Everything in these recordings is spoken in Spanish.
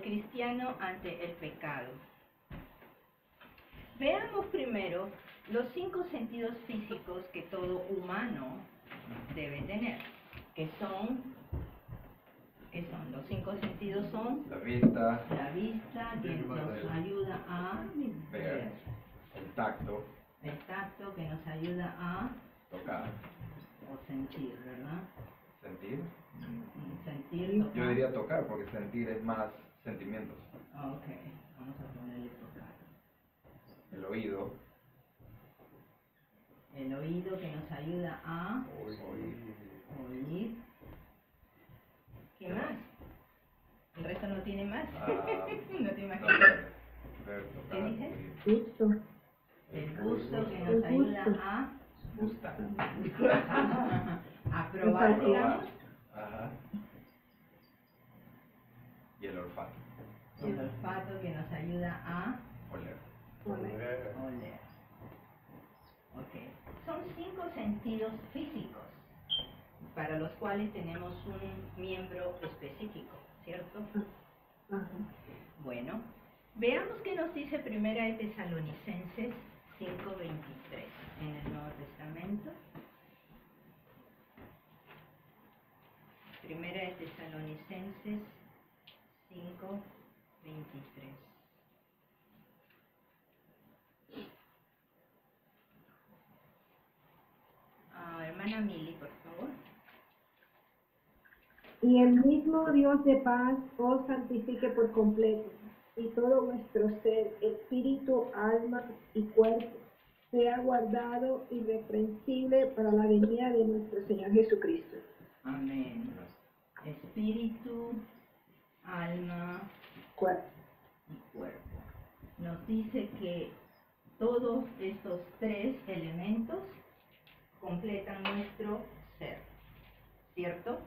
cristiano ante el pecado. Veamos primero los 5 sentidos físicos que todo humano debe tener, que son los 5 sentidos son la vista, que nos ayuda a ver, el tacto que nos ayuda a tocar o sentir, ¿verdad? Sentir. Sentir, Yo diría tocar porque sentir es más sentimientos. Ok, vamos a ponerle tocar. El oído Que nos ayuda a oír. ¿Qué más? ¿El resto no tiene más? No te imaginas. Ver, tocar, ¿Qué dije? Gusto. El gusto que nos ayuda a gustar. a probar, digamos. Ajá. Y el olfato. El olfato que nos ayuda a Oler. oler. Ok. Son 5 sentidos físicos para los cuales tenemos un miembro específico, ¿cierto? Ajá. Bueno, veamos qué nos dice Primera de Tesalonicenses 5:23 en el Nuevo Testamento. Primera de Tesalonicenses 5:23. Hermana Mili, por favor. Y el mismo Dios de paz os santifique por completo, y todo vuestro ser, espíritu, alma y cuerpo, sea guardado irreprensible para la venida de nuestro Señor Jesucristo. Amén. Espíritu, alma Cuerpo. y cuerpo. Nos dice que todos estos 3 elementos completan nuestro ser, ¿cierto?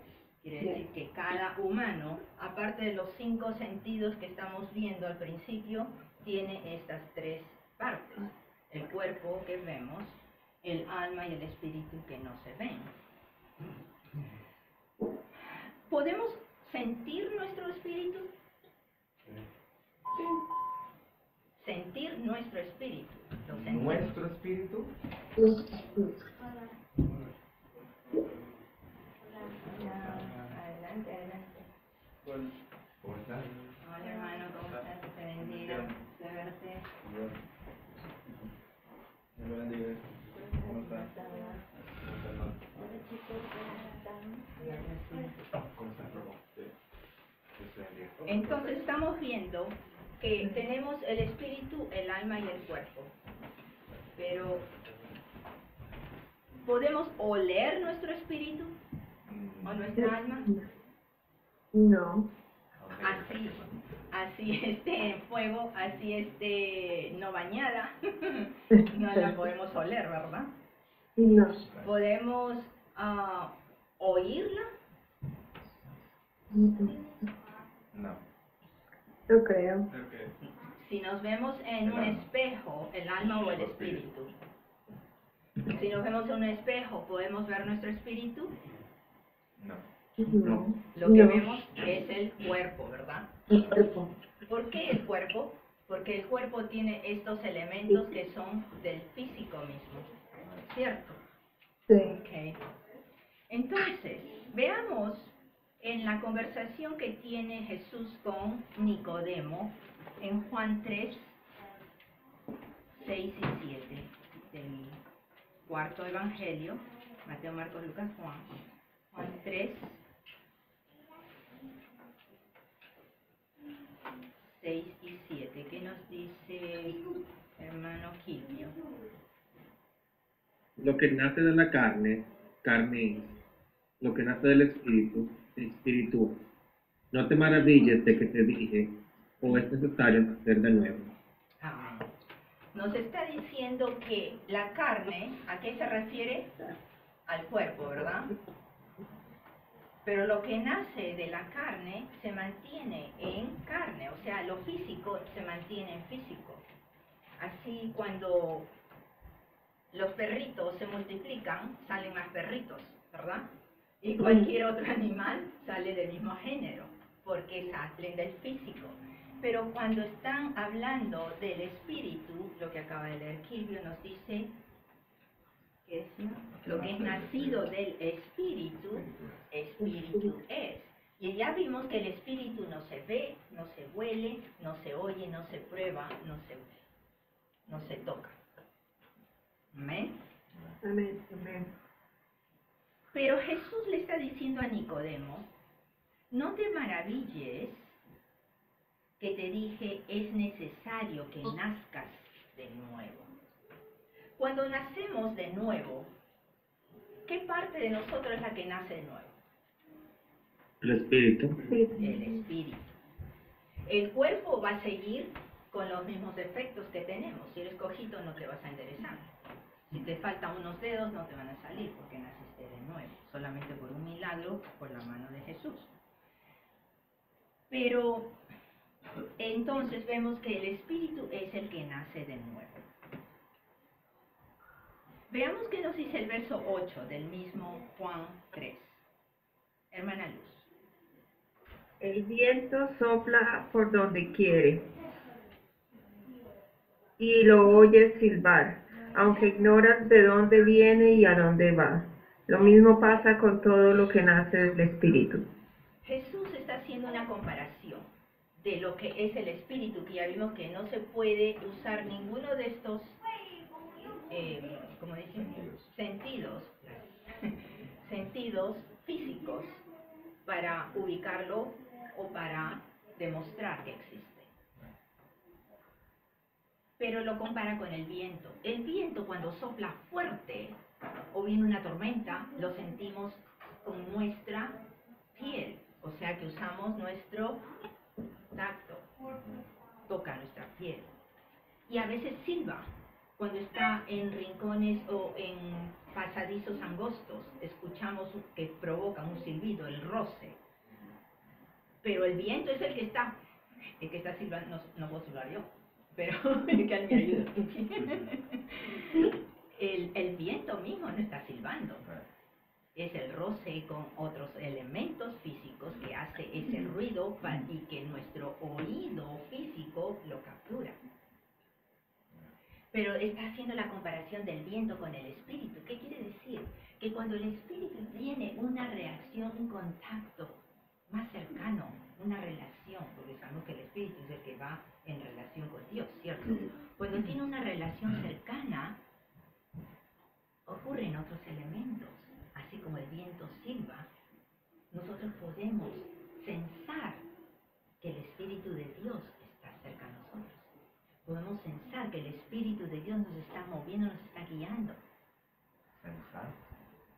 Quiere decir que cada humano, aparte de los 5 sentidos que estamos viendo al principio, tiene estas 3 partes. El cuerpo que vemos, el alma y el espíritu que no se ven. ¿Podemos sentir nuestro espíritu? Sentir nuestro espíritu. ¿Lo sentimos? Nuestro espíritu. Adelante, adelante. ¿Cómo estás? Hola hermano, ¿cómo estás? Te bendiga. De verte. Me bendiga. ¿Cómo estás? Hola chicos, ¿cómo están? ¿Cómo estás? Entonces estamos viendo que tenemos el espíritu, el alma y el cuerpo. Pero ¿podemos oler nuestro espíritu o nuestra alma? No. Así en fuego, así no bañada, no la podemos oler, ¿verdad? No. ¿Podemos oírla? No. No creo. Si nos vemos en un espejo, el alma o el espíritu. Si nos vemos en un espejo, ¿podemos ver nuestro espíritu? No. No. Lo que vemos es el cuerpo, ¿verdad? El cuerpo. ¿Por qué el cuerpo? Porque el cuerpo tiene estos elementos que son del físico mismo, ¿cierto? Sí. Okay. Entonces, veamos en la conversación que tiene Jesús con Nicodemo en Juan 3, 6 y 7 del cuarto evangelio, Mateo, Marcos, Lucas, Juan. Juan 3, 6 y 7. ¿Qué nos dice hermano Quilvio? Lo que nace de la carne, carne es. Lo que nace del espíritu, espíritu es. No te maravilles de que te dije, o es necesario nacer de nuevo. Amén. Nos está diciendo que la carne, ¿a qué se refiere? Al cuerpo, ¿verdad? Pero lo que nace de la carne se mantiene en carne, o sea, lo físico se mantiene en físico. Así cuando los perritos se multiplican, salen más perritos, ¿verdad? Y cualquier otro animal sale del mismo género. porque salen del físico. Pero cuando están hablando del espíritu, lo que acaba de leer Kilvio nos dice que es, ¿no? Lo que es nacido del espíritu, espíritu es. Y ya vimos que el espíritu no se ve, no se huele, no se oye, no se prueba, no se toca. ¿Amén? Amén. Amén. Pero Jesús le está diciendo a Nicodemo, no te maravilles que te dije es necesario que nazcas de nuevo. Cuando nacemos de nuevo, ¿qué parte de nosotros es la que nace de nuevo? El espíritu. El espíritu. El cuerpo va a seguir con los mismos defectos que tenemos. Si eres cojito no te vas a enderezar. Si te faltan unos dedos no te van a salir porque naciste de nuevo. Solamente por un milagro, por la mano de Jesús. Pero entonces vemos que el espíritu es el que nace de nuevo. Veamos qué nos dice el verso 8 del mismo Juan 3. Hermana Luz. El viento sopla por donde quiere y lo oyes silbar, aunque ignoras de dónde viene y a dónde va. Lo mismo pasa con todo lo que nace del Espíritu. Jesús está haciendo una comparación de lo que es el espíritu, que ya vimos que no se puede usar ninguno de estos, como dicen, sentidos físicos para ubicarlo o para demostrar que existe. Pero lo compara con el viento. El viento cuando sopla fuerte o viene una tormenta, lo sentimos con nuestra piel. O sea que usamos nuestro tacto, toca nuestra piel. Y a veces silba, cuando está en rincones o en pasadizos angostos, escuchamos que provoca un silbido, el roce. Pero el viento es el que está silbando, no puedo silbar yo, pero que alguien me ayude. El viento mismo no está silbando. Es el roce con otros elementos físicos que hace ese ruido y que nuestro oído físico lo captura. Pero está haciendo la comparación del viento con el espíritu. ¿Qué quiere decir? Que cuando el espíritu tiene una reacción, un contacto más cercano, una relación, porque sabemos que el espíritu es el que va en relación con Dios, ¿cierto? Cuando tiene una relación cercana, ocurren otros elementos. Así como el viento silba, nosotros podemos sensar que el Espíritu de Dios está cerca de nosotros. Podemos sensar que el Espíritu de Dios nos está moviendo, nos está guiando.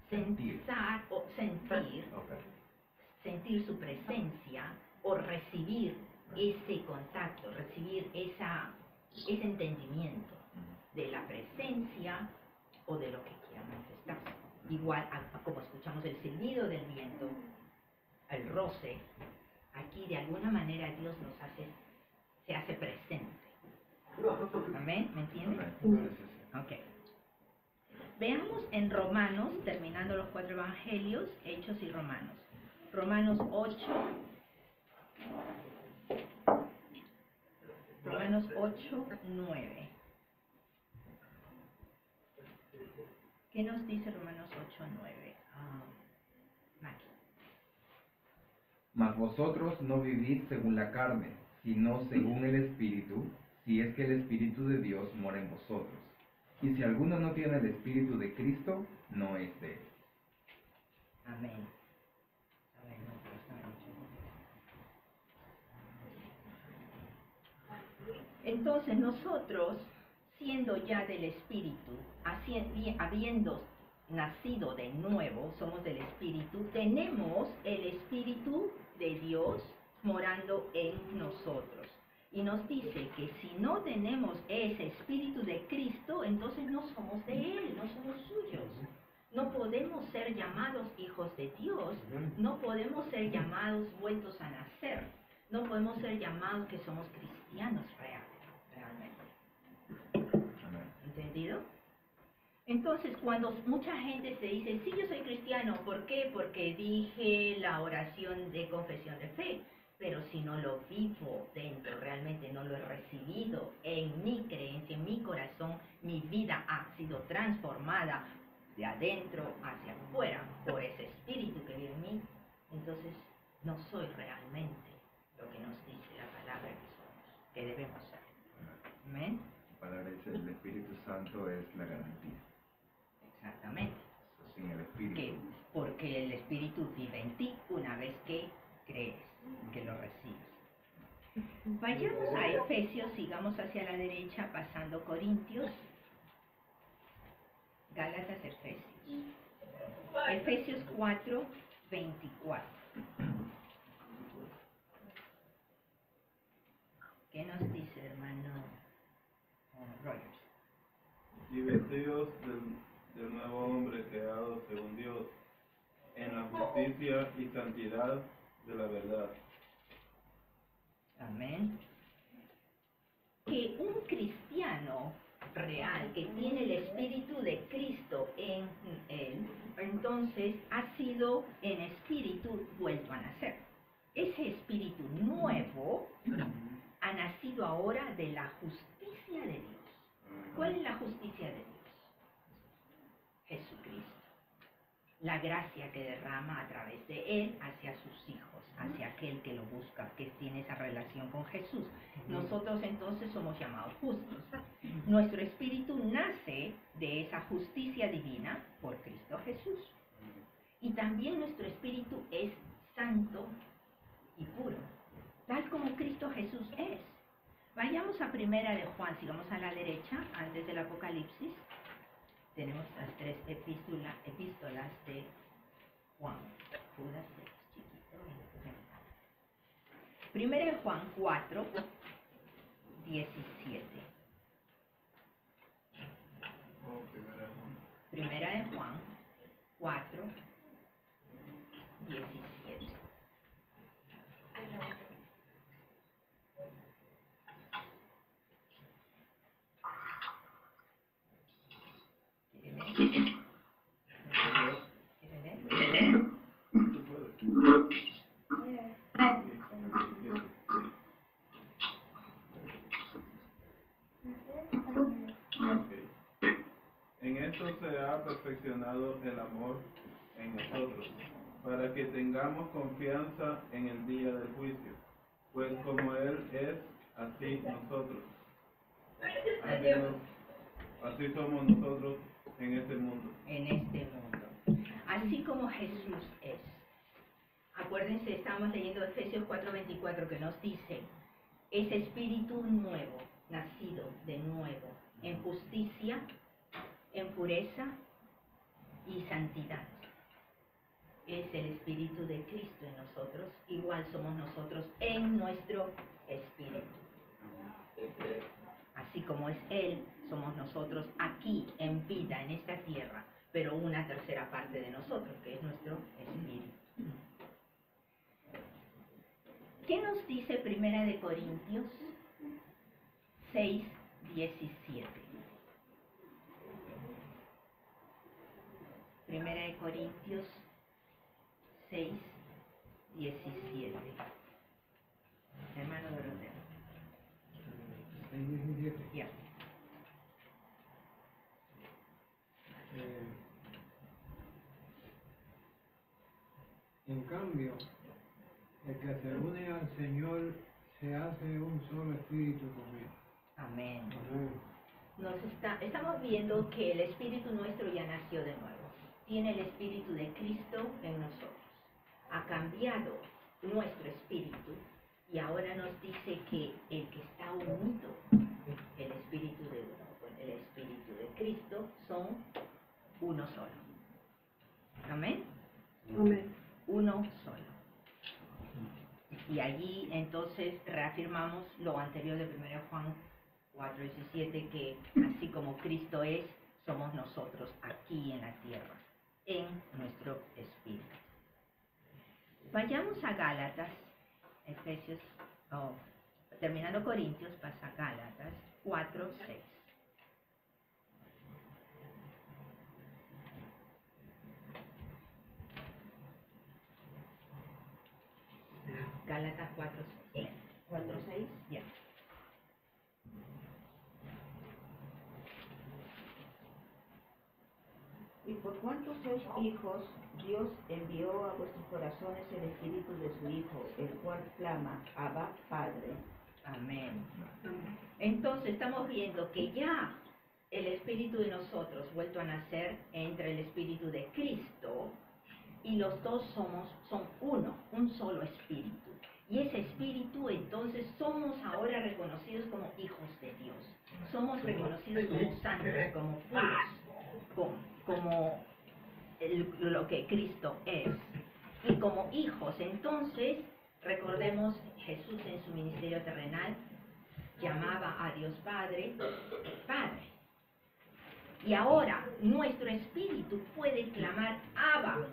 Sensar o sentir, sentir su presencia o recibir ese contacto, recibir ese entendimiento de la presencia o de lo que quiera manifestarse. Igual a como escuchamos el silbido del viento, el roce, aquí de alguna manera Dios se hace presente. ¿Amén? ¿Me entienden? Ok. Veamos en Romanos, terminando los 4 evangelios, Hechos y Romanos. Romanos 8. Romanos 8, 9. ¿Qué nos dice Romanos 8, 9? Maki. Mas vosotros no vivís según la carne, sino según el Espíritu, si es que el Espíritu de Dios mora en vosotros. Y si alguno no tiene el Espíritu de Cristo, no es de él. Amén. Entonces nosotros, siendo ya del Espíritu, habiendo nacido de nuevo, somos del Espíritu, tenemos el Espíritu de Dios morando en nosotros. Y nos dice que si no tenemos ese Espíritu de Cristo, entonces no somos de Él, no somos suyos. No podemos ser llamados hijos de Dios, no podemos ser llamados vueltos a nacer, no podemos ser llamados que somos cristianos realmente. ¿Entendido? Entonces, cuando mucha gente se dice, sí, yo soy cristiano, ¿por qué? Porque dije la oración de confesión de fe. pero si no lo vivo dentro, realmente no lo he recibido en mi creencia, en mi corazón, mi vida ha sido transformada de adentro hacia afuera por ese espíritu que vive en mí, entonces no soy realmente lo que nos dice la palabra que somos, que debemos ser. Amén. La palabra dice, el Espíritu Santo es la garantía. Exactamente. Sin el Espíritu. Porque el Espíritu vive en ti una vez que crees, que lo recibes. Vayamos a Efesios, sigamos hacia la derecha, pasando Corintios, Gálatas, Efesios. Efesios 4, 24. ¿Qué nos dice, hermano Rogers? Y vestidos del nuevo hombre creado según Dios, en la justicia y santidad de la verdad. Amén. Que un cristiano real que tiene el Espíritu de Cristo en él, entonces ha sido en espíritu vuelto a nacer. Ese espíritu nuevo ha nacido ahora de la justicia de Dios. ¿Cuál es la justicia de Dios? Jesucristo. La gracia que derrama a través de Él hacia sus hijos, hacia aquel que lo busca, que tiene esa relación con Jesús. Nosotros entonces somos llamados justos. Nuestro espíritu nace de esa justicia divina por Cristo Jesús. Y también nuestro espíritu es santo y puro, tal como Cristo Jesús es. Vayamos a Primera de Juan, sigamos a la derecha, antes del Apocalipsis. Tenemos las tres epístolas de Juan. Judas de chiquito. Primera de Juan 4, 17. Primera de Juan 4, 17. En esto se ha perfeccionado el amor en nosotros, para que tengamos confianza en el día del juicio, pues como Él es, así nosotros. Así somos nosotros en este mundo. En este mundo. Así como Jesús es. Acuérdense, estamos leyendo Efesios 4:24 que nos dice, ese espíritu nuevo, nacido de nuevo, en justicia, en pureza y santidad. Es el Espíritu de Cristo en nosotros, igual somos nosotros en nuestro espíritu. Así como es Él, somos nosotros aquí en vida, en esta tierra, pero una tercera parte de nosotros, que es nuestro espíritu. ¿Qué nos dice Primera de Corintios 6, 17? Primera de Corintios 6, 17. Hermano Doroteo. 6:17. Ya. En cambio, el que se une al Señor se hace un solo espíritu con él. Amén. Amén. Estamos viendo que el espíritu nuestro ya nació de nuevo. Tiene el espíritu de Cristo en nosotros. Ha cambiado nuestro espíritu y ahora nos dice que el que está unido, el espíritu de uno con el espíritu de Cristo, son uno solo. Amén. Amén. Uno solo. Y allí entonces reafirmamos lo anterior de 1 Juan 4:17, que así como Cristo es, somos nosotros aquí en la tierra, en nuestro espíritu. Vayamos a Gálatas, Efesios, terminando Corintios, pasa a Gálatas 4:6. Gálatas 4:6. 4:6, ya. Y por cuanto sois hijos, Dios envió a vuestros corazones el espíritu de su Hijo, el cual clama, Abba, Padre. Amén. Entonces estamos viendo que ya el espíritu de nosotros, vuelto a nacer, entra el espíritu de Cristo, y los dos son uno, un solo espíritu. Y ese espíritu, entonces, somos ahora reconocidos como hijos de Dios. Somos reconocidos como santos, como puros, como lo que Cristo es. Y como hijos, entonces, recordemos, Jesús en su ministerio terrenal llamaba a Dios Padre, Padre. Y ahora nuestro espíritu puede clamar Abba,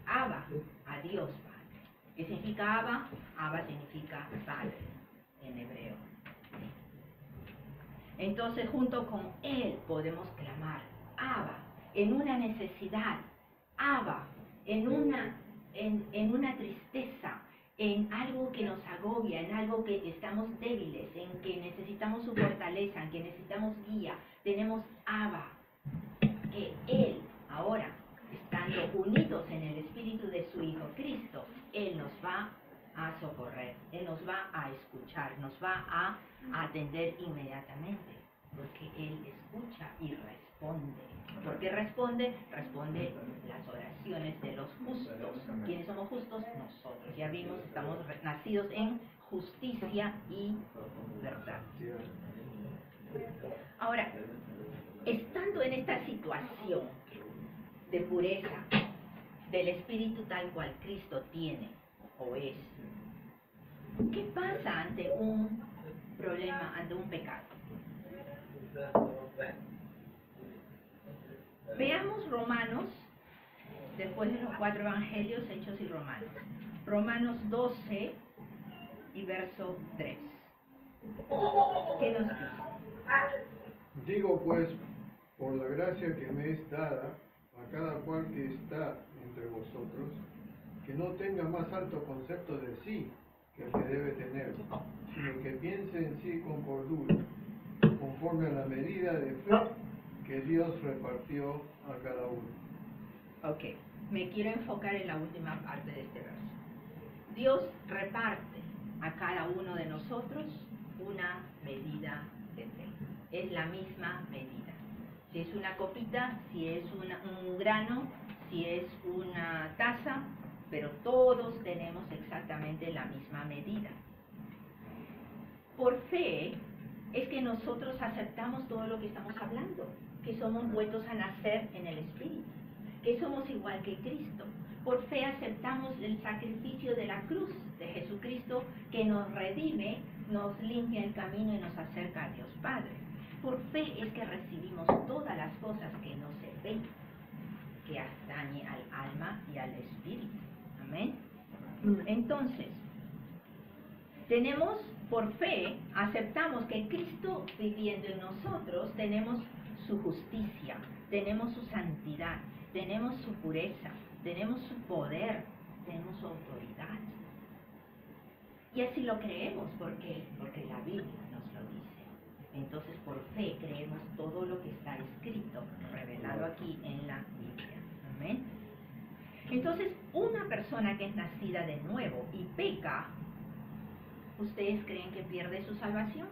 Abba, a Dios Padre. ¿Qué significa Abba? Abba significa Padre en hebreo. Entonces, junto con Él podemos clamar Abba, en una necesidad, Abba, en una tristeza, en algo que nos agobia, en algo que estamos débiles, en que necesitamos su fortaleza, en que necesitamos guía. Tenemos Abba, que Él, ahora, estando unidos en el Espíritu de su Hijo Cristo, Él nos va a socorrer, Él nos va a escuchar, nos va a atender inmediatamente, porque Él escucha y responde. ¿Por qué responde? Responde las oraciones de los justos. ¿Quiénes somos justos? Nosotros. Ya vimos, estamos nacidos en justicia y verdad. Ahora, estando en esta situación de pureza del espíritu tal cual Cristo tiene o es, ¿qué pasa ante un problema, ante un pecado? Veamos Romanos, después de los 4 evangelios, Hechos y Romanos. Romanos 12 y verso 3. ¿Qué nos dice? Digo pues, por la gracia que me es dada a cada cual que está entre vosotros, que no tenga más alto concepto de sí que el que debe tener, sino que piense en sí con cordura, conforme a la medida de fe que Dios repartió a cada uno. Ok, me quiero enfocar en la última parte de este verso. Dios reparte a cada uno de nosotros una medida de fe. Es la misma medida. Si es una copita, si es un grano, si es una taza, pero todos tenemos exactamente la misma medida. Por fe es que nosotros aceptamos todo lo que estamos hablando, que somos vueltos a nacer en el Espíritu, que somos igual que Cristo. Por fe aceptamos el sacrificio de la cruz de Jesucristo, que nos redime, nos limpia el camino y nos acerca a Dios Padre. Por fe es que recibimos todas las cosas que no se ven, que atañen al alma y al espíritu. Amén. Entonces, tenemos, por fe, aceptamos que Cristo viviendo en nosotros, tenemos su justicia, tenemos su santidad, tenemos su pureza, tenemos su poder, tenemos su autoridad. Y así lo creemos, porque la Biblia nos lo dice. Entonces, por fe creemos todo lo que está escrito, revelado aquí en la Biblia. Amén. Entonces, una persona que es nacida de nuevo y peca, ¿ustedes creen que pierde su salvación?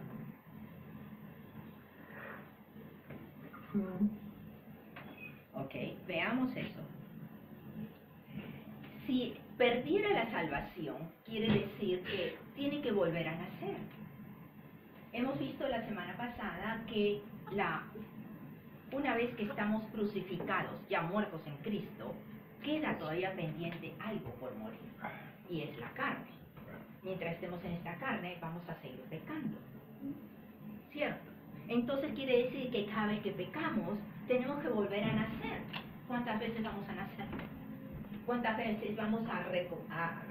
Ok, veamos eso. Si perdiera la salvación, quiere decir que tiene que volver a nacer. Hemos visto la semana pasada que una vez que estamos crucificados, ya muertos en Cristo, queda todavía pendiente algo por morir, y es la carne. Mientras estemos en esta carne, vamos a seguir pecando. ¿Cierto? Entonces quiere decir que cada vez que pecamos, tenemos que volver a nacer. ¿Cuántas veces vamos a nacer? ¿Cuántas veces vamos a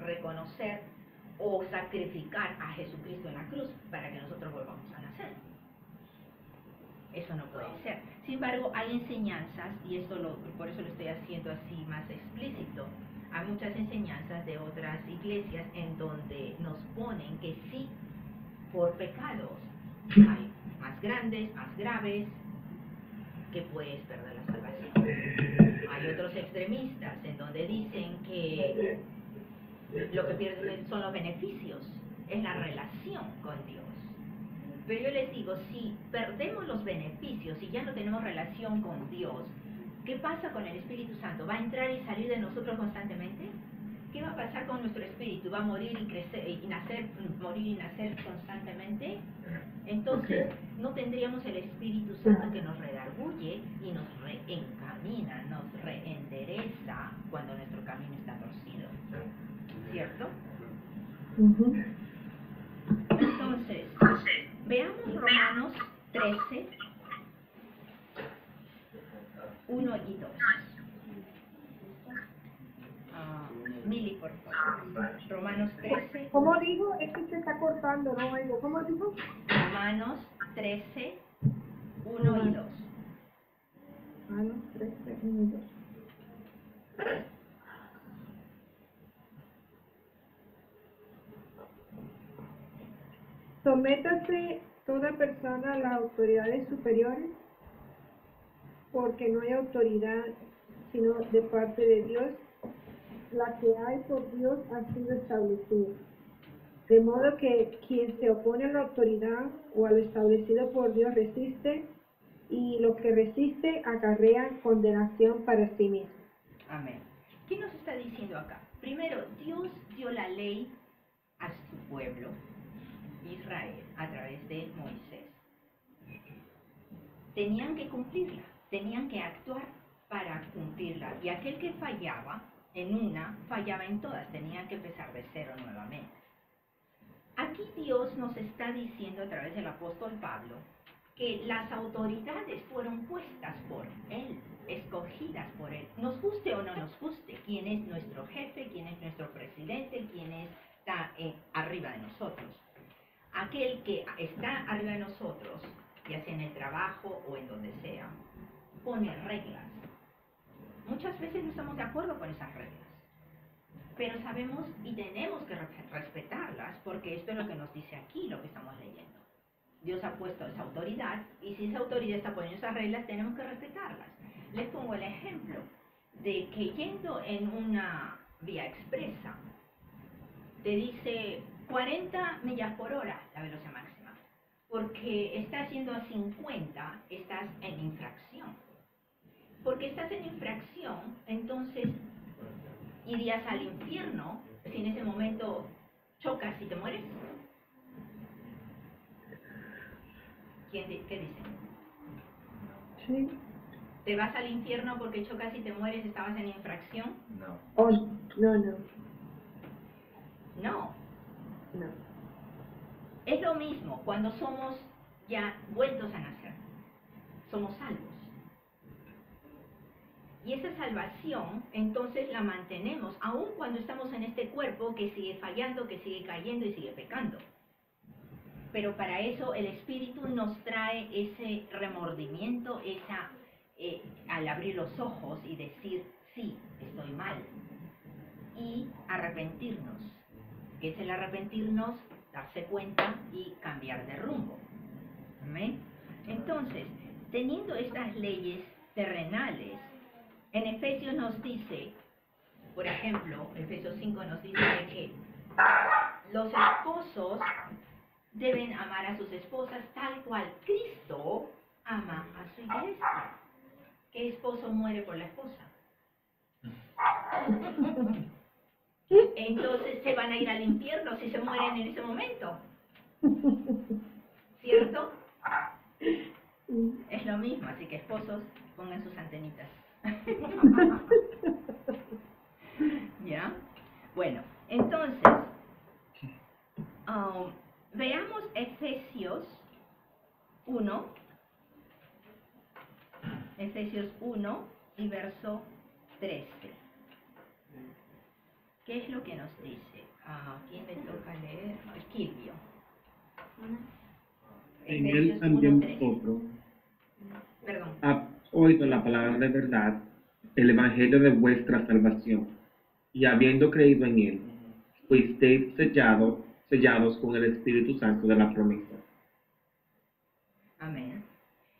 reconocer o sacrificar a Jesucristo en la cruz para que nosotros volvamos a nacer? Eso no puede ser. Sin embargo, hay enseñanzas, y esto por eso lo estoy haciendo así más explícito. Hay muchas enseñanzas de otras iglesias en donde nos ponen que sí, por pecados hay más grandes, más graves, que puedes perder la salvación. Hay otros extremistas en donde dicen que lo que pierden son los beneficios, es la relación con Dios. Pero yo les digo, si perdemos los beneficios y ya no tenemos relación con Dios, ¿qué pasa con el Espíritu Santo? ¿Va a entrar y salir de nosotros constantemente? ¿Qué va a pasar con nuestro espíritu? ¿Va a morir y crecer y nacer, morir y nacer constantemente? Entonces, no tendríamos el Espíritu Santo que nos redarguye y nos reencamina, nos reendereza cuando nuestro camino está torcido. ¿Cierto? Entonces, veamos Romanos 13, 1 y 2. Mili, por favor. Romanos 13. ¿Cómo dijo? Es que se está cortando, no oigo. ¿Cómo dijo? Romanos 13, 1 y 2. Romanos 13, 1 y 2. Sométase toda persona a las autoridades superiores, porque no hay autoridad sino de parte de Dios. La que hay por Dios ha sido establecida. De modo que quien se opone a la autoridad o a lo establecido por Dios resiste, y lo que resiste acarrea condenación para sí mismo. Amén. ¿Qué nos está diciendo acá? Primero, Dios dio la ley a su pueblo, Israel, a través de Moisés. Tenían que cumplirla, tenían que actuar para cumplirla. Y aquel que fallaba en una, fallaba en todas, tenían que empezar de cero nuevamente. Aquí Dios nos está diciendo a través del apóstol Pablo que las autoridades fueron puestas por Él, escogidas por Él. Nos guste o no nos guste, quién es nuestro jefe, quién es nuestro presidente, quién está arriba de nosotros. Aquel que está arriba de nosotros, ya sea en el trabajo o en donde sea, pone reglas. Muchas veces no estamos de acuerdo con esas reglas, pero sabemos y tenemos que respetarlas, porque esto es lo que nos dice aquí, lo que estamos leyendo. Dios ha puesto esa autoridad, y si esa autoridad está poniendo esas reglas, tenemos que respetarlas. Les pongo el ejemplo de que yendo en una vía expresa, te dice 40 millas por hora la velocidad máxima, porque estás yendo a 50, estás en infracción. Porque estás en infracción, entonces irías al infierno si en ese momento chocas y te mueres. ¿Qué dicen? Sí. ¿Te vas al infierno porque chocas y te mueres, estabas en infracción? No. Oh, no, no, No. no. Es lo mismo cuando somos ya vueltos a nacer. Somos salvos. Y esa salvación, entonces la mantenemos, aun cuando estamos en este cuerpo que sigue fallando, que sigue cayendo y sigue pecando. Pero para eso el Espíritu nos trae ese remordimiento, al abrir los ojos y decir, sí, estoy mal. Y arrepentirnos. ¿Qué es el arrepentirnos? Darse cuenta y cambiar de rumbo. ¿Amén? Entonces, teniendo estas leyes terrenales, en Efesios nos dice, por ejemplo, Efesios 5 nos dice de que los esposos deben amar a sus esposas tal cual Cristo ama a su iglesia. ¿Qué esposo muere por la esposa? Entonces se van a ir al infierno si se mueren en ese momento. ¿Cierto? Es lo mismo, así que esposos, pongan sus antenitas. ¿Ya? Bueno, entonces, veamos Efesios 1 y verso 13. ¿Qué es lo que nos dice? ¿Quién le toca leer? Kilvio. En él también vosotros, Perdón. ha oído la palabra de verdad, el evangelio de vuestra salvación. y habiendo creído en él, fuisteis sellados con el Espíritu Santo de la promesa. Amén.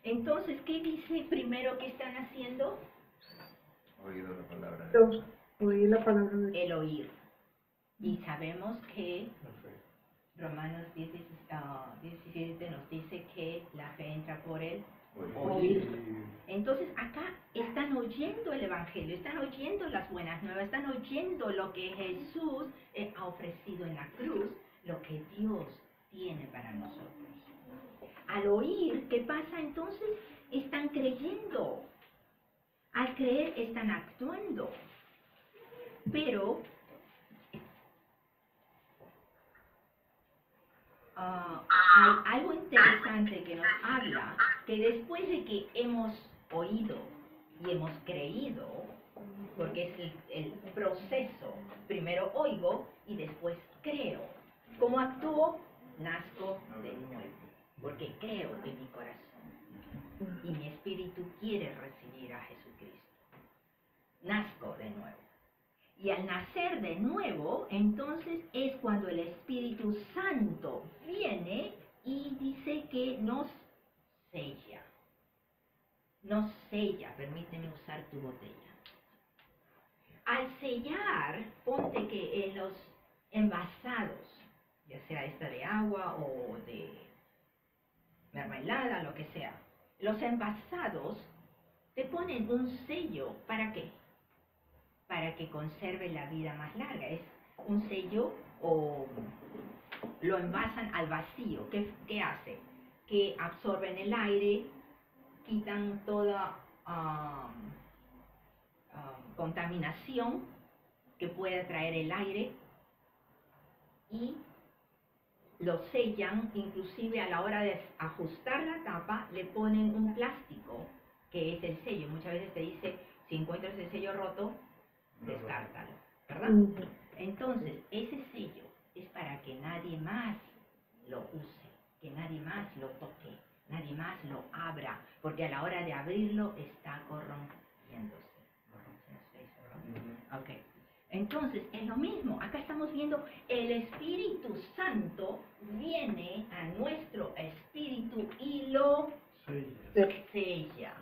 Entonces, ¿qué dice primero que están haciendo? Oído la palabra. Dos, oír la palabra de Dios. El oír. Y sabemos que Romanos 17 nos dice que la fe entra por el oír. Entonces acá están oyendo el Evangelio, están oyendo las buenas nuevas, están oyendo lo que Jesús ha ofrecido en la cruz, lo que Dios tiene para nosotros. Al oír, ¿qué pasa entonces? Están creyendo. Al creer están actuando. Pero hay algo interesante que nos habla que después de que hemos oído y hemos creído, porque es el proceso, primero oigo y después creo. ¿Cómo actúo? Nazco de nuevo, porque creo en mi corazón y mi espíritu quiere recibir a Jesucristo. Nazco de nuevo. Y al nacer de nuevo, entonces es cuando el Espíritu Santo viene y dice que nos sella. Nos sella, permíteme usar tu botella. Al sellar, ponte que en los envasados, ya sea esta de agua o de mermelada, lo que sea, los envasados te ponen un sello, ¿para qué? Para que conserve la vida más larga. Es un sello o lo envasan al vacío. ¿Qué hace? Que absorben el aire, quitan toda contaminación que pueda traer el aire y lo sellan. Inclusive a la hora de ajustar la tapa le ponen un plástico que es el sello. Muchas veces te dice, si encuentras el sello roto, descártalo, ¿verdad? Entonces, ese sello es para que nadie más lo use, que nadie más lo toque, nadie más lo abra, porque a la hora de abrirlo está corrompiéndose. Ok. Entonces, es lo mismo. Acá estamos viendo el Espíritu Santo viene a nuestro espíritu y lo sella.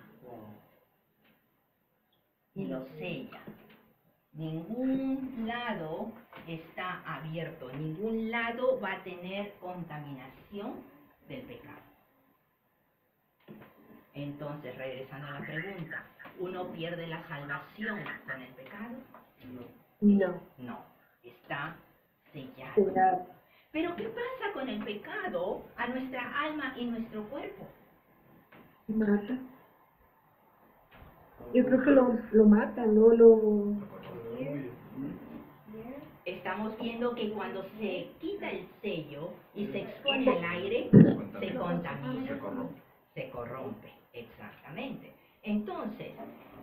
Y lo sella. Ningún lado está abierto, ningún lado va a tener contaminación del pecado. Entonces, regresando a la pregunta, ¿uno pierde la salvación con el pecado? No. No, está sellado. Sellado. Pero ¿qué pasa con el pecado a nuestra alma y nuestro cuerpo? Mata. Yo creo que lo mata, no lo... Estamos viendo que cuando se quita el sello y se expone al aire, se contamina, se corrompe, exactamente. Entonces,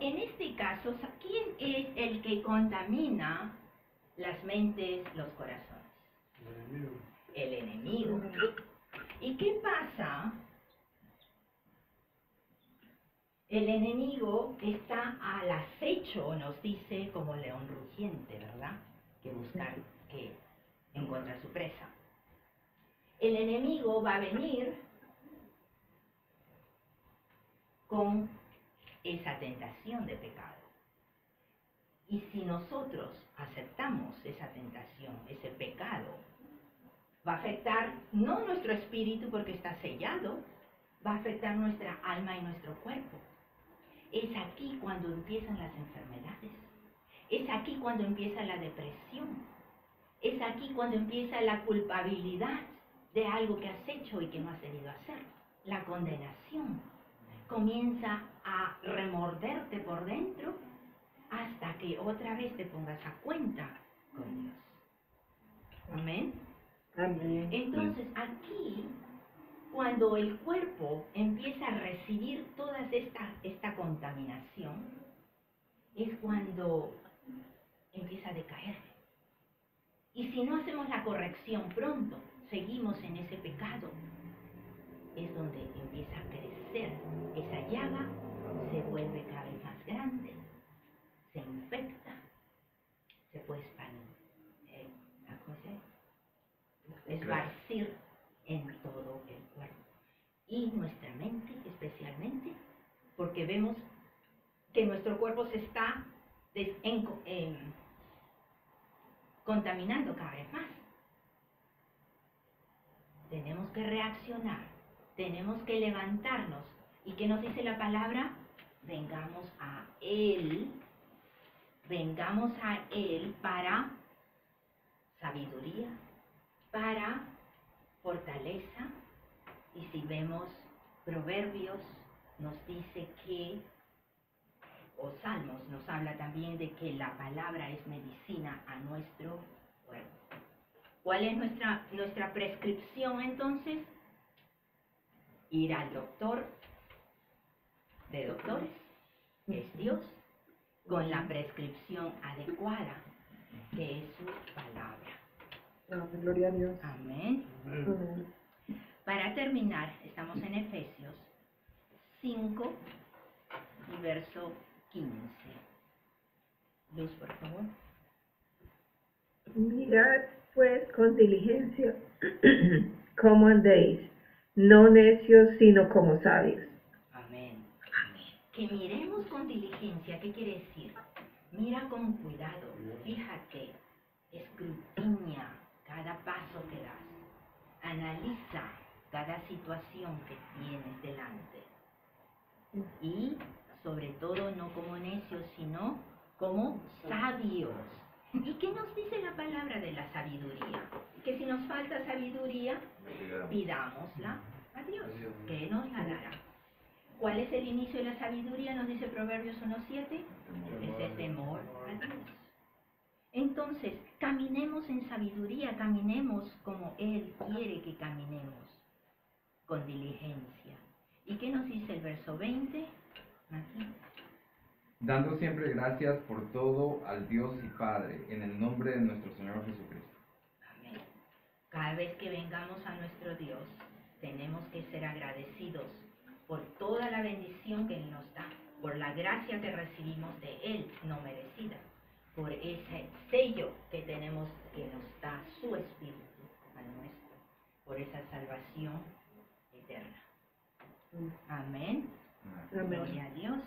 en este caso, ¿quién es el que contamina las mentes, los corazones? El enemigo. ¿Y qué pasa? El enemigo está al acecho, nos dice, como león rugiente, ¿verdad? Que buscar, que encontrar su presa. El enemigo va a venir con esa tentación de pecado. Y si nosotros aceptamos esa tentación, ese pecado, va a afectar no nuestro espíritu porque está sellado, va a afectar nuestra alma y nuestro cuerpo. Es aquí cuando empiezan las enfermedades. Es aquí cuando empieza la depresión. Es aquí cuando empieza la culpabilidad de algo que has hecho y que no has debido hacer. La condenación comienza a remorderte por dentro hasta que otra vez te pongas a cuenta con Dios. Amén. Amén. Entonces aquí, cuando el cuerpo empieza a recibir toda esta contaminación, es cuando empieza a decaer. Y si no hacemos la corrección pronto, seguimos en ese pecado, es donde empieza a crecer esa llaga, se vuelve cada vez más grande, se infecta, se puede porque vemos que nuestro cuerpo se está contaminando cada vez más. Tenemos que reaccionar, tenemos que levantarnos. ¿Y qué nos dice la palabra? Vengamos a Él para sabiduría, para fortaleza. Y si vemos Proverbios, nos dice que, o Salmos nos habla también de que la palabra es medicina a nuestro cuerpo. ¿Cuál es nuestra prescripción entonces? Ir al doctor de doctores, que es Dios, con la prescripción adecuada, que es su palabra. Gloria a Dios. Amén. Amén. Para terminar, estamos en Efesios 5 y verso 15. Luz, por favor. Mirad pues con diligencia cómo andéis, no necios, sino como sabios. Amén. Que miremos con diligencia, ¿qué quiere decir? Mira con cuidado, fíjate, escrutina cada paso que das, analiza cada situación que tienes delante. Y sobre todo no como necios, sino como sabios. ¿Y qué nos dice la palabra de la sabiduría? Que si nos falta sabiduría, pidámosla a Dios, que nos la dará. ¿Cuál es el inicio de la sabiduría? Nos dice Proverbios 1:7. Es el temor a Dios. Entonces, caminemos en sabiduría, caminemos como Él quiere que caminemos, con diligencia. ¿Y qué nos dice el verso 20? Aquí. Dando siempre gracias por todo al Dios y Padre, en el nombre de nuestro Señor Jesucristo. Amén. Cada vez que vengamos a nuestro Dios, tenemos que ser agradecidos por toda la bendición que Él nos da, por la gracia que recibimos de Él, no merecida, por ese sello que tenemos que nos da su Espíritu al nuestro, por esa salvación eterna. Amén. Amén. Gloria a Dios.